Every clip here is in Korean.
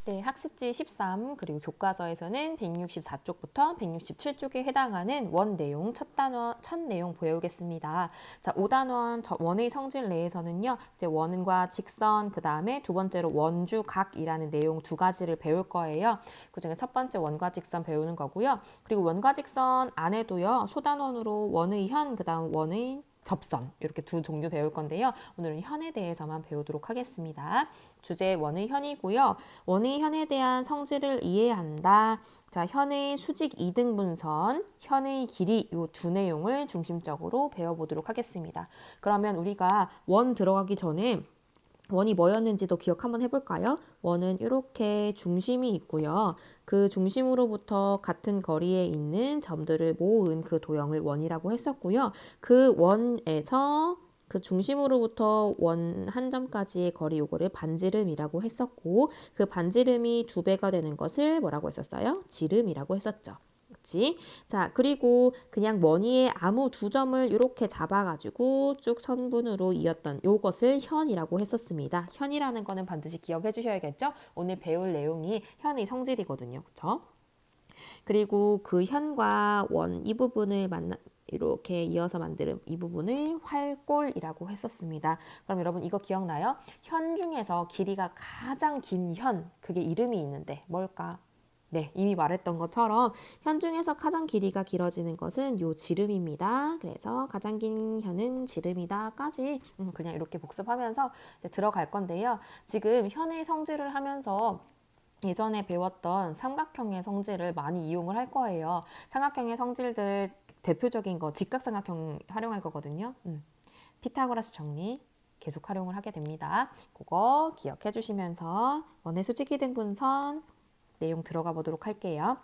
네, 학습지 13 그리고 교과서에서는 164쪽부터 167쪽에 해당하는 원 내용 첫 내용 보여오겠습니다. 자, 5단원 원의 성질 내에서는요. 이제 원과 직선 그다음에 두 번째로 원주 각이라는 내용 두 가지를 배울 거예요. 그중에 첫 번째 원과 직선 배우는 거고요. 그리고 원과 직선 안에도요. 소단원으로 원의 현 그다음 원의 접선 이렇게 두 종류 배울 건데요. 오늘은 현에 대해서만 배우도록 하겠습니다. 주제 원의 현이고요. 원의 현에 대한 성질을 이해한다. 자, 현의 수직 이등분선, 현의 길이 이 두 내용을 중심적으로 배워보도록 하겠습니다. 그러면 우리가 원 들어가기 전에 원이 뭐였는지도 기억 한번 해볼까요? 원은 이렇게 중심이 있고요. 그 중심으로부터 같은 거리에 있는 점들을 모은 그 도형을 원이라고 했었고요. 그 원에서 그 중심으로부터 원 한 점까지의 거리 요거를 반지름이라고 했었고 그 반지름이 2배가 되는 것을 뭐라고 했었어요? 지름이라고 했었죠. 그렇지? 자, 그리고 그냥 원위에 아무 두 점을 이렇게 잡아가지고 쭉 선분으로 이었던 요것을 현이라고 했었습니다. 현이라는 거는 반드시 기억해 주셔야겠죠? 오늘 배울 내용이 현의 성질이거든요. 그렇죠? 그리고 그 현과 원 이 부분을 이렇게 이어서 만드는 이 부분을 활골이라고 했었습니다. 그럼 여러분 이거 기억나요? 현 중에서 길이가 가장 긴 현, 그게 이름이 있는데 뭘까? 네, 이미 말했던 것처럼 현 중에서 가장 길이가 길어지는 것은 요 지름입니다. 그래서 가장 긴 현은 지름이다까지 그냥 이렇게 복습하면서 이제 들어갈 건데요. 지금 현의 성질을 하면서 예전에 배웠던 삼각형의 성질을 많이 이용을 할 거예요. 삼각형의 성질들 대표적인 거 직각삼각형 활용할 거거든요. 피타고라스 정리 계속 활용을 하게 됩니다. 그거 기억해 주시면서 원의 수직이 등분선 내용 들어가 보도록 할게요.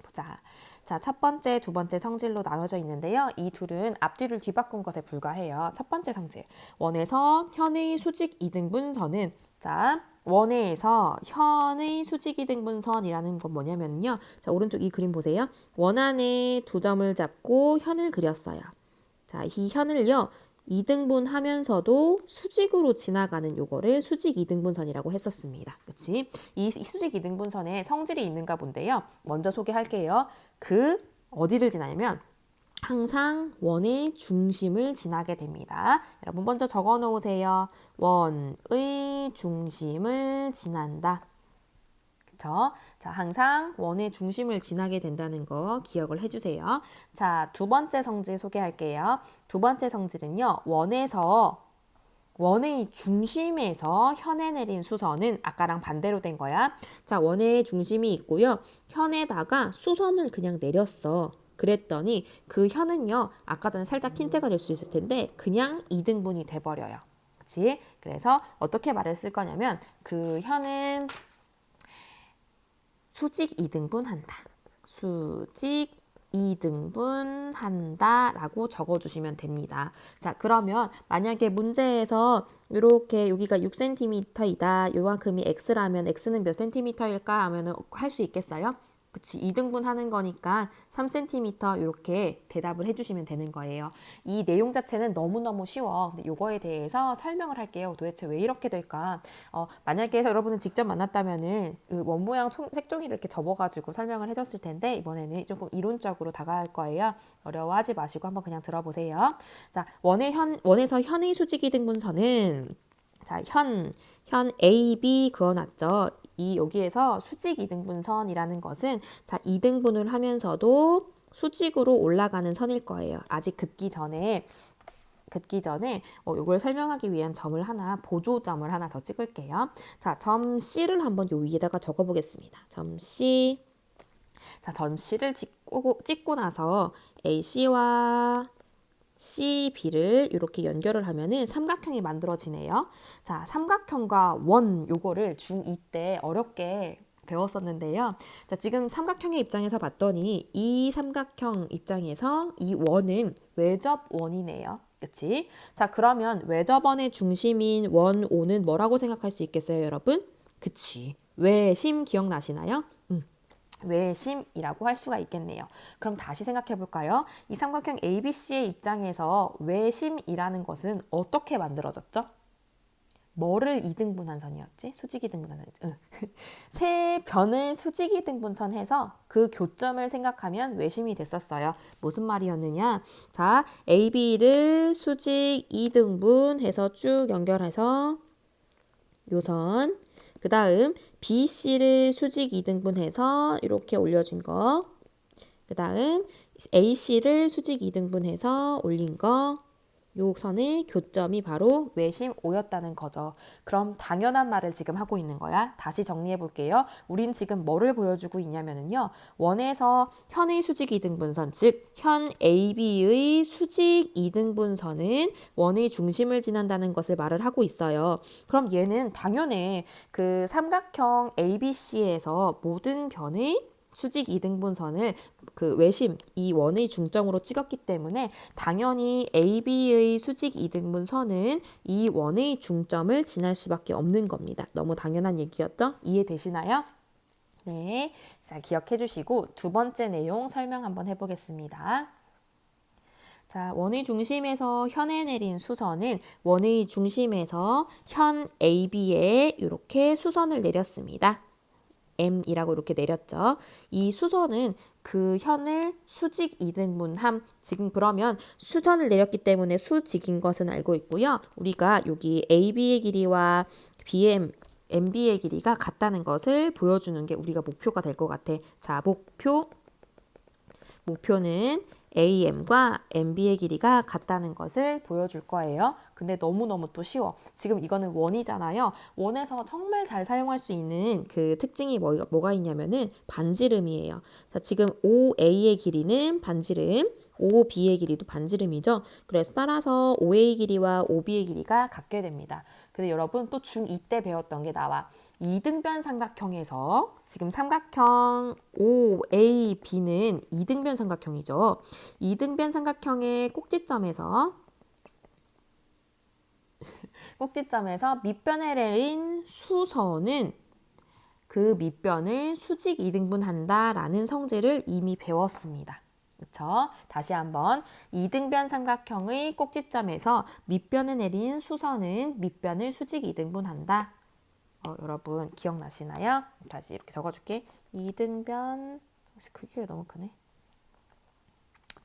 보자. 자, 첫 번째, 두 번째 성질로 나눠져 있는데요. 이 둘은 앞뒤를 뒤바꾼 것에 불과해요. 첫 번째 성질. 원에서 현의 수직 이등분선은 자, 원에서 현의 수직 이등분선이라는 건 뭐냐면요. 자, 오른쪽 이 그림 보세요. 원 안에 두 점을 잡고 현을 그렸어요. 자, 이 현을요. 2등분 하면서도 수직으로 지나가는 요거를 수직 2등분선이라고 했었습니다. 그치? 이 수직 2등분선에 성질이 있는가 본데요. 먼저 소개할게요. 그 어디를 지나냐면 항상 원의 중심을 지나게 됩니다. 여러분 먼저 적어 놓으세요. 원의 중심을 지난다. 그쵸? 자, 항상 원의 중심을 지나게 된다는 거 기억을 해주세요. 자, 두 번째 성질 소개할게요. 두 번째 성질은요, 원의 중심에서 현에 내린 수선은 아까랑 반대로 된 거야. 자, 원의 중심이 있고요. 현에다가 수선을 그냥 내렸어. 그랬더니 그 현은요, 아까 전에 살짝 힌트가 될 수 있을 텐데, 그냥 2등분이 돼버려요. 그치? 그래서 어떻게 말을 쓸 거냐면, 그 현은 수직 2등분 한다. 수직 2등분 한다 라고 적어주시면 됩니다. 자, 그러면 만약에 문제에서 이렇게 여기가 6cm이다. 요만큼이 x라면 x는 몇 cm일까 하면 할 수 있겠어요? 그치, 2등분 하는 거니까 3cm 이렇게 대답을 해주시면 되는 거예요. 이 내용 자체는 너무너무 쉬워. 근데 이거에 대해서 설명을 할게요. 도대체 왜 이렇게 될까? 만약에 여러분은 직접 만났다면은 그 원 모양 색종이를 이렇게 접어가지고 설명을 해줬을 텐데 이번에는 조금 이론적으로 다가갈 거예요. 어려워하지 마시고 한번 그냥 들어보세요. 자, 원에서 현의 수직이 등분선은 자, 현 A, B 그어놨죠. 이 여기에서 수직 이등분선이라는 것은 자, 이등분을 하면서도 수직으로 올라가는 선일 거예요. 아직 긋기 전에 이걸 설명하기 위한 점을 하나 보조점을 하나 더 찍을게요. 자, 점 C를 한번 요 위에다가 적어 보겠습니다. 점 C. 자, 점 C를 찍고 나서 AC와 CB를 이렇게 연결을 하면은 삼각형이 만들어지네요. 자, 삼각형과 원 요거를 중2 때 어렵게 배웠었는데요. 자, 지금 삼각형의 입장에서 봤더니 이 삼각형 입장에서 이 원은 외접원이네요. 그치? 자, 그러면 외접원의 중심인 원 O는 뭐라고 생각할 수 있겠어요, 여러분? 그치. 외심 기억나시나요? 외심이라고 할 수가 있겠네요. 그럼 다시 생각해 볼까요? 이 삼각형 ABC의 입장에서 외심이라는 것은 어떻게 만들어졌죠? 뭐를 2등분한 선이었지? 수직 2등분한 선. 세 변을 수직 이등분선해서 그 교점을 생각하면 외심이 됐었어요. 무슨 말이었느냐? 자, AB를 수직 이등분해서 쭉 연결해서 요선, 그 다음 BC를 수직 이등분해서 이렇게 올려준 거, 그 다음 AC를 수직 이등분해서 올린 거, 요 선의 교점이 바로 외심 O였다는 거죠. 그럼 당연한 말을 지금 하고 있는 거야. 다시 정리해 볼게요. 우린 지금 뭐를 보여주고 있냐면요. 원에서 현의 수직 이등분선, 즉 현 AB의 수직 이등분선은 원의 중심을 지난다는 것을 말을 하고 있어요. 그럼 얘는 당연히 그 삼각형 ABC에서 모든 변의 수직 이등분선을 그 외심 이 원의 중점으로 찍었기 때문에 당연히 AB의 수직 이등분선은 이 원의 중점을 지날 수밖에 없는 겁니다. 너무 당연한 얘기였죠? 이해되시나요? 네, 자, 기억해 주시고 두 번째 내용 설명 한번 해보겠습니다. 자, 원의 중심에서 현에 내린 수선은 원의 중심에서 현 AB에 이렇게 수선을 내렸습니다. M이라고 이렇게 내렸죠. 이 수선은 그 현을 수직 이등분함. 지금 그러면 수선을 내렸기 때문에 수직인 것은 알고 있고요. 우리가 여기 AB의 길이와 MB의 길이가 같다는 것을 보여주는 게 우리가 목표가 될 것 같아. 자, 목표는 AM과 MB의 길이가 같다는 것을 보여줄 거예요. 근데 너무너무 또 쉬워. 지금 이거는 원이잖아요. 원에서 정말 잘 사용할 수 있는 그 특징이 뭐가 있냐면은 반지름이에요. 자, 지금 OA의 길이는 반지름, OB의 길이도 반지름이죠. 그래서 따라서 OA 길이와 OB의 길이가 같게 됩니다. 근데 여러분 또 중2 때 배웠던 게 나와. 이등변 삼각형에서 지금 삼각형 OAB는 이등변 삼각형이죠. 이등변 삼각형의 꼭지점에서 밑변에 내린 수선은 그 밑변을 수직 이등분한다라는 성질을 이미 배웠습니다. 그렇죠? 다시 한번 이등변 삼각형의 꼭지점에서 밑변에 내린 수선은 밑변을 수직 이등분한다. 여러분 기억나시나요? 다시 이렇게 적어줄게. 이등변, 크기가 너무 크네.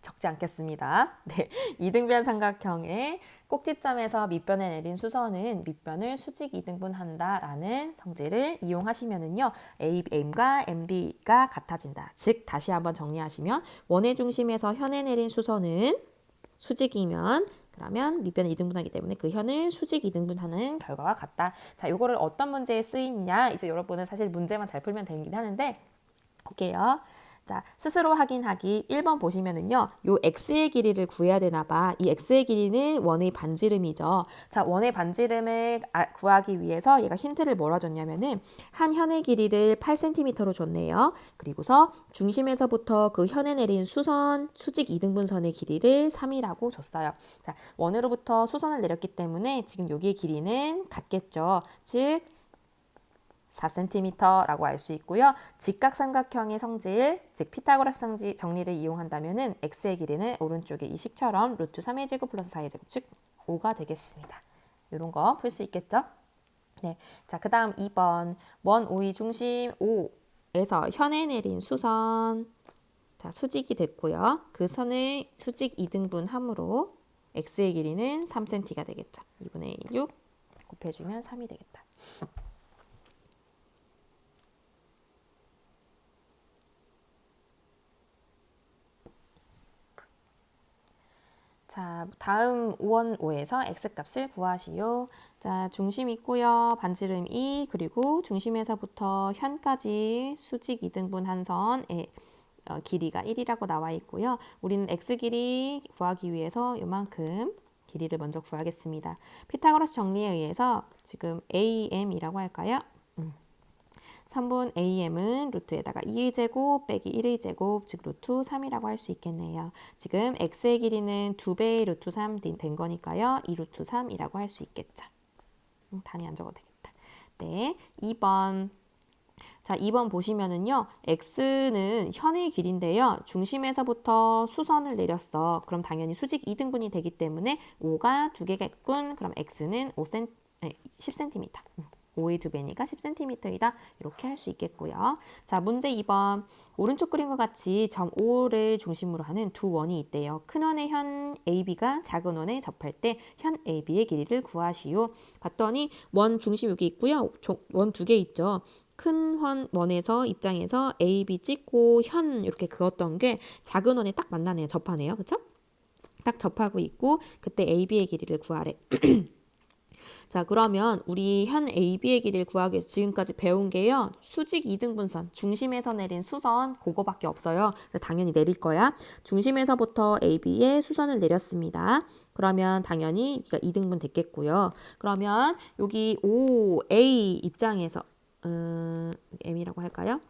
적지 않겠습니다. 네, 이등변 삼각형의 꼭지점에서 밑변에 내린 수선은 밑변을 수직 이등분한다라는 성질을 이용하시면은요, M과 MB가 같아진다. 즉 다시 한번 정리하시면 원의 중심에서 현에 내린 수선은 수직이면 그러면 밑변을 이등분하기 때문에 그 현을 수직 이등분하는 결과가 같다. 자, 요거를 어떤 문제에 쓰이냐? 이제 여러분은 사실 문제만 잘 풀면 되긴 하는데 볼게요. 자, 스스로 확인하기 1번 보시면은요. 요 x의 길이를 구해야 되나 봐. 이 x의 길이는 원의 반지름이죠. 자, 원의 반지름을 구하기 위해서 얘가 힌트를 뭐라 줬냐면은 한 현의 길이를 8cm로 줬네요. 그리고서 중심에서부터 그 현에 내린 수선, 수직 이등분선의 길이를 3이라고 줬어요. 자, 원으로부터 수선을 내렸기 때문에 지금 여기의 길이는 같겠죠. 즉 4cm라고 알 수 있고요. 직각삼각형의 성질, 즉 피타고라스 정리를 이용한다면은 x의 길이는 오른쪽에 이 식처럼 루트 3의 제곱 플러스 4의 제곱, 즉 5가 되겠습니다. 이런 거 풀 수 있겠죠? 네, 자, 그 다음 2번 원 O의 중심 O에서 현에 내린 수선, 자, 수직이 됐고요. 그 선을 수직 이등분함으로 x의 길이는 3cm가 되겠죠. 2분의 6 곱해주면 3이 되겠다. 자, 다음 원 5에서 x값을 구하시오. 자, 중심 있고요. 반지름 2, 그리고 중심에서부터 현까지 수직 이등분한 선의 길이가 1이라고 나와 있고요. 우리는 x 길이 구하기 위해서 요만큼 길이를 먼저 구하겠습니다. 피타고라스 정리에 의해서 지금 AM이라고 할까요? 3분 AM은 루트에다가 2의 제곱 빼기 1의 제곱, 즉 루트 3이라고 할 수 있겠네요. 지금 x의 길이는 2배의 루트 3 된 거니까요. 2 루트 3이라고 할 수 있겠죠. 단위 안 적어도 되겠다. 네, 2번. 자, 2번 보시면은요. x는 현의 길인데요. 중심에서부터 수선을 내렸어. 그럼 당연히 수직 2등분이 되기 때문에 5가 2개겠군. 그럼 x는 10cm. 5의 2배니까 10cm이다. 이렇게 할 수 있겠고요. 자, 문제 2번. 오른쪽 그림과 같이 점 O를 중심으로 하는 두 원이 있대요. 큰 원의 현 AB가 작은 원에 접할 때 현 AB의 길이를 구하시오. 봤더니 원 중심 여기 있고요. 원 두 개 있죠. 큰 원에서 입장에서 AB 찍고 현 이렇게 그었던 게 작은 원에 딱 만나네요. 접하네요. 그쵸? 딱 접하고 있고 그때 AB의 길이를 구하래. 자, 그러면 우리 현 AB의 길이를 구하기 위해서 지금까지 배운 게요. 수직 이등분선, 중심에서 내린 수선 그거밖에 없어요. 그래서 당연히 내릴 거야. 중심에서부터 AB의 수선을 내렸습니다. 그러면 당연히 여기가 이등분 됐겠고요. 그러면 여기 OA 입장에서 M이라고 할까요?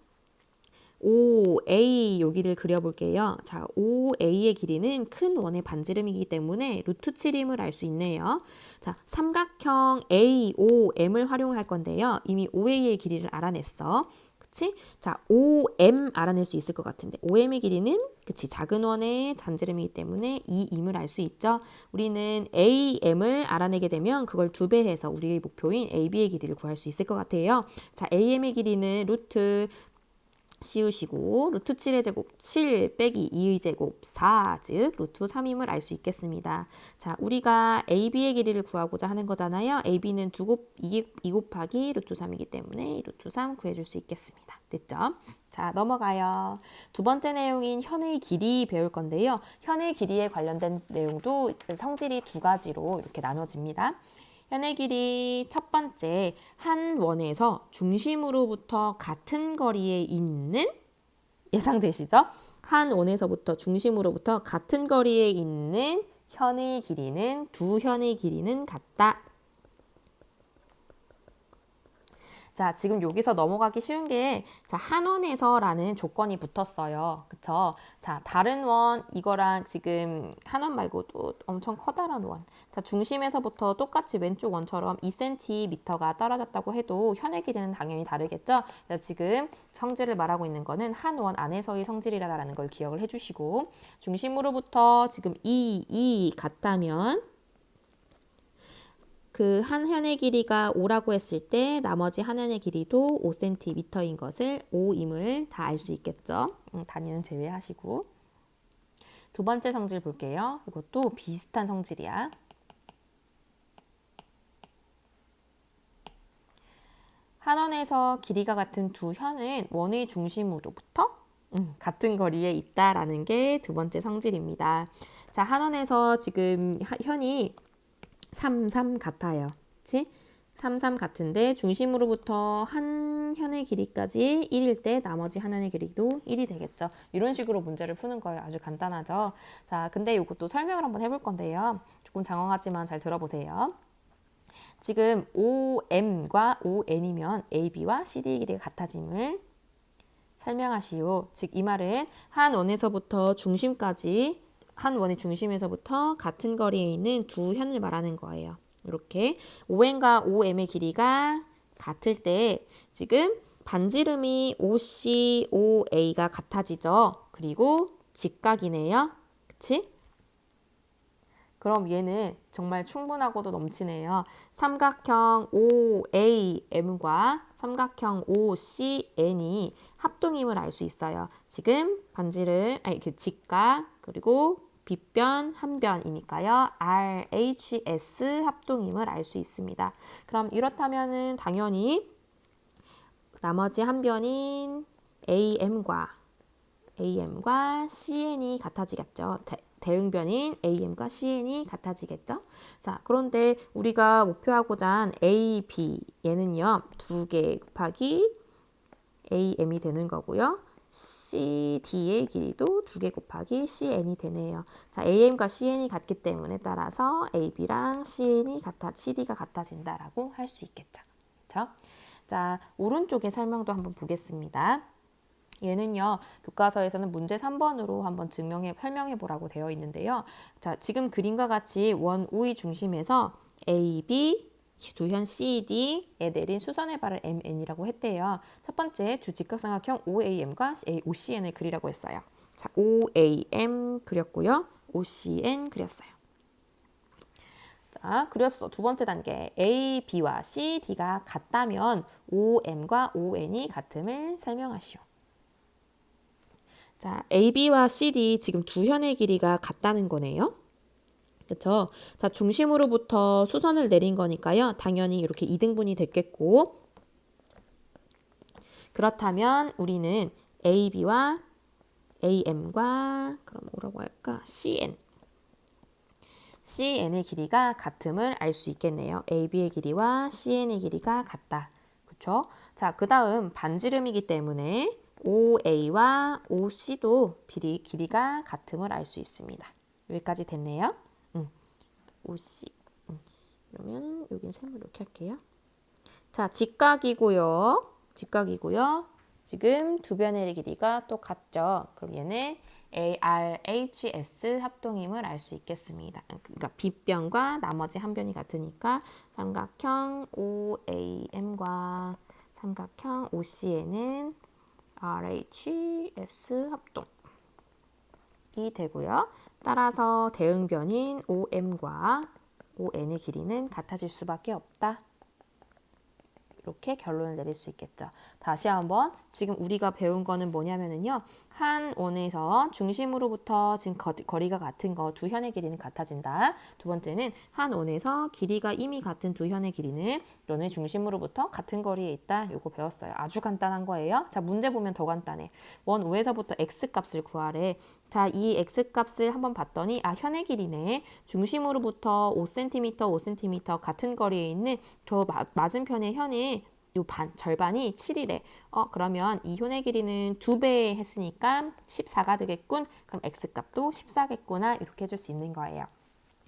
OA 여기를 그려볼게요. 자, OA의 길이는 큰 원의 반지름이기 때문에 루트 7임을 알 수 있네요. 자, 삼각형 AOM을 활용할 건데요. 이미 OA의 길이를 알아냈어. 그치? 자, OM 알아낼 수 있을 것 같은데 OM의 길이는 그치 작은 원의 반지름이기 때문에 2임을 알 수 있죠. 우리는 AM을 알아내게 되면 그걸 2배 해서 우리의 목표인 AB의 길이를 구할 수 있을 것 같아요. 자, AM의 길이는 루트 씌우시고 루트 7의 제곱 7 빼기 2의 제곱 4, 즉 루트 3임을 알 수 있겠습니다. 자, 우리가 AB의 길이를 구하고자 하는 거잖아요. AB는 2 곱하기 루트 3이기 때문에 루트 3 구해줄 수 있겠습니다. 됐죠? 자, 넘어가요. 두 번째 내용인 현의 길이 배울 건데요. 현의 길이에 관련된 내용도 성질이 두 가지로 이렇게 나눠집니다. 현의 길이 첫 번째, 한 원에서 중심으로부터 같은 거리에 있는 예상되시죠? 한 원에서부터 중심으로부터 같은 거리에 있는 현의 길이는 두 현의 길이는 같다. 자, 지금 여기서 넘어가기 쉬운 게, 자, 한 원에서라는 조건이 붙었어요. 그쵸? 자, 다른 원, 이거랑 지금 한 원 말고도 엄청 커다란 원. 자, 중심에서부터 똑같이 왼쪽 원처럼 2cm가 떨어졌다고 해도 현의 길이는 당연히 다르겠죠? 자, 지금 성질을 말하고 있는 거는 한 원 안에서의 성질이라는 걸 기억을 해주시고, 중심으로부터 지금 2 같다면, 그 한 현의 길이가 5라고 했을 때 나머지 한 현의 길이도 5cm인 것을 5임을 다 알 수 있겠죠. 단위는 제외하시고. 두 번째 성질 볼게요. 이것도 비슷한 성질이야. 한 원에서 길이가 같은 두 현은 원의 중심으로부터 같은 거리에 있다라는 게 두 번째 성질입니다. 자, 한 원에서 지금 현이 3 같아요. 그치? 3 같은데 중심으로부터 한 현의 길이까지 1일 때 나머지 한 현의 길이도 1이 되겠죠. 이런 식으로 문제를 푸는 거예요. 아주 간단하죠. 자, 근데 이것도 설명을 한번 해볼 건데요. 조금 장황하지만 잘 들어보세요. 지금 OM과 ON이면 AB와 CD의 길이가 같아짐을 설명하시오. 즉, 이 말은 한 원에서부터 중심까지 한 원의 중심에서부터 같은 거리에 있는 두 현을 말하는 거예요. 이렇게 ON과 OM의 길이가 같을 때 지금 반지름이 OC, OA가 같아지죠. 그리고 직각이네요. 그치? 그럼 얘는 정말 충분하고도 넘치네요. 삼각형 OAM과 삼각형 OCN이 합동임을 알 수 있어요. 지금 반지름, 그 직각, 그리고 빗변, 한변이니까요. RHS 합동임을 알 수 있습니다. 그럼 이렇다면은 당연히 나머지 한 변인 AM과 CN이 같아지겠죠. 대응변인 AM과 CN이 같아지겠죠. 자, 그런데 우리가 목표하고자 한 A, B 얘는요. 2개 곱하기 AM이 되는 거고요. CD의 길이도 2개 곱하기 CN이 되네요. 자, AM과 CN이 같기 때문에 따라서 AB랑 CD가 같아진다라고 할 수 있겠죠. 그렇죠? 자, 오른쪽의 설명도 한번 보겠습니다. 얘는요, 교과서에서는 문제 3번으로 한번 설명해 보라고 되어 있는데요. 자, 지금 그림과 같이 원 O의 중심에서 AB, 두현 CD에 내린 수선의 발을 MN이라고 했대요. 첫 번째 두 직각삼각형 OAM과 OCN을 그리라고 했어요. 자, OAM 그렸고요. OCN 그렸어요. 자, 그렸어. 두 번째 단계. A, B와 C, D가 같다면 OM과 ON이 같음을 설명하시오. 자, AB와 CD 지금 두 현의 길이가 같다는 거네요. 그렇죠? 자, 중심으로부터 수선을 내린 거니까요. 당연히 이렇게 이등분이 됐겠고, 그렇다면 우리는 AB와 AM과 그럼 뭐라고 할까? CN의 길이가 같음을 알 수 있겠네요. AB의 길이와 CN의 길이가 같다. 그렇죠? 자, 그 다음 반지름이기 때문에 OA와 OC도 길이가 같음을 알 수 있습니다. 여기까지 됐네요. OC. 그러면 여긴 세모 이렇게 할게요. 자, 직각이고요. 지금 두 변의 길이가 또 같죠. 그럼 얘는 ARHS 합동임을 알 수 있겠습니다. 그러니까 빗변과 나머지 한 변이 같으니까 삼각형 OAM과 삼각형 OCN은 RHS 합동이 되고요. 따라서 대응변인 OM과 ON의 길이는 같아질 수밖에 없다. 이렇게 결론을 내릴 수 있겠죠. 다시 한번 지금 우리가 배운 거는 뭐냐면은요. 한 원에서 중심으로부터 지금 거리가 같은 거 두 현의 길이는 같아진다. 두 번째는 한 원에서 길이가 이미 같은 두 현의 길이는 원의 중심으로부터 같은 거리에 있다. 요거 배웠어요. 아주 간단한 거예요. 자, 문제 보면 더 간단해. 원 5에서부터 x값을 구하래. 자, 이 x값을 한번 봤더니 현의 길이네. 중심으로부터 5cm 같은 거리에 있는 저 맞은편의 현의 요 절반이 7이래. 그러면 이 현의 길이는 2배 했으니까 14가 되겠군. 그럼 x값도 14겠구나. 이렇게 해줄 수 있는 거예요.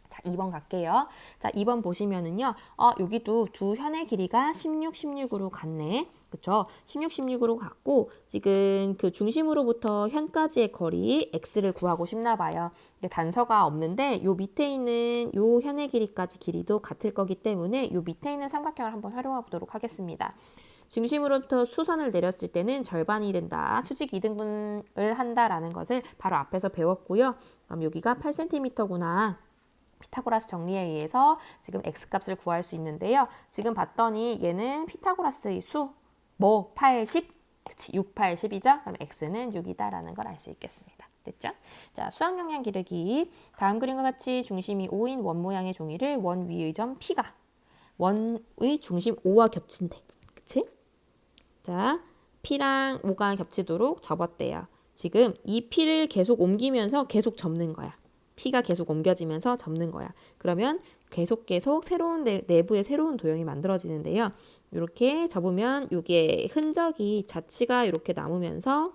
자, 2번 갈게요. 자, 2번 보시면은요. 여기도 두 현의 길이가 16으로 같네. 그쵸? 16으로 같고 지금 그 중심으로부터 현까지의 거리 x를 구하고 싶나 봐요. 단서가 없는데 요 밑에 있는 요 현의 길이까지 길이도 같을 거기 때문에 요 밑에 있는 삼각형을 한번 활용해 보도록 하겠습니다. 중심으로부터 수선을 내렸을 때는 절반이 된다. 수직 이등분을 한다라는 것을 바로 앞에서 배웠고요. 그럼 여기가 8cm구나. 피타고라스 정리에 의해서 지금 x값을 구할 수 있는데요. 지금 봤더니 얘는 피타고라스의 수, 80? 그치, 6, 80이죠? 그럼 x는 6이다라는 걸 알 수 있겠습니다. 됐죠? 자, 수학 영역 기르기. 다음 그림과 같이 중심이 5인 원 모양의 종이를 원 위의 점 P가 원의 중심 5와 겹친대. 그치? 자, P랑 5가 겹치도록 접었대요. 지금 이 P를 계속 옮기면서 계속 접는 거야. P가 계속 옮겨지면서 접는 거야. 그러면 계속 새로운 내부에 새로운 도형이 만들어지는데요. 이렇게 접으면 이게 흔적이 자취가 이렇게 남으면서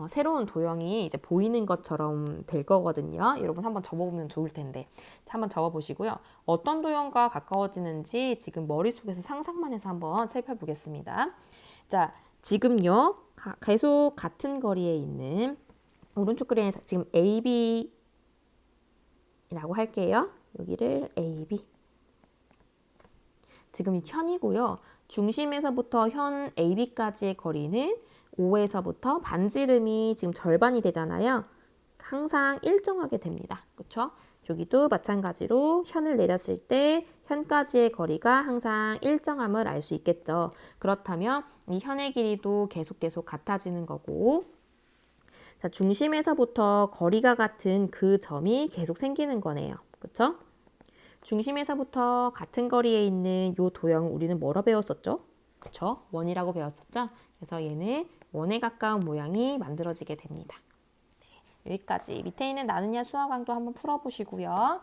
새로운 도형이 이제 보이는 것처럼 될 거거든요. 여러분 한번 접어보면 좋을 텐데. 한번 접어보시고요. 어떤 도형과 가까워지는지 지금 머릿속에서 상상만 해서 한번 살펴보겠습니다. 자, 지금요. 계속 같은 거리에 있는 오른쪽 그림에서 지금 AB라고 할게요. 여기를 AB. 지금 이 현이고요. 중심에서부터 현 AB까지의 거리는 5에서부터 반지름이 지금 절반이 되잖아요. 항상 일정하게 됩니다. 그렇죠? 여기도 마찬가지로 현을 내렸을 때 현까지의 거리가 항상 일정함을 알 수 있겠죠. 그렇다면 이 현의 길이도 계속 같아지는 거고, 자, 중심에서부터 거리가 같은 그 점이 계속 생기는 거네요. 그렇죠? 중심에서부터 같은 거리에 있는 이 도형을 우리는 뭐라 배웠었죠? 그렇죠? 원이라고 배웠었죠? 그래서 얘는 원에 가까운 모양이 만들어지게 됩니다. 네, 여기까지. 밑에 있는 나느냐 수학왕도 한번 풀어보시고요.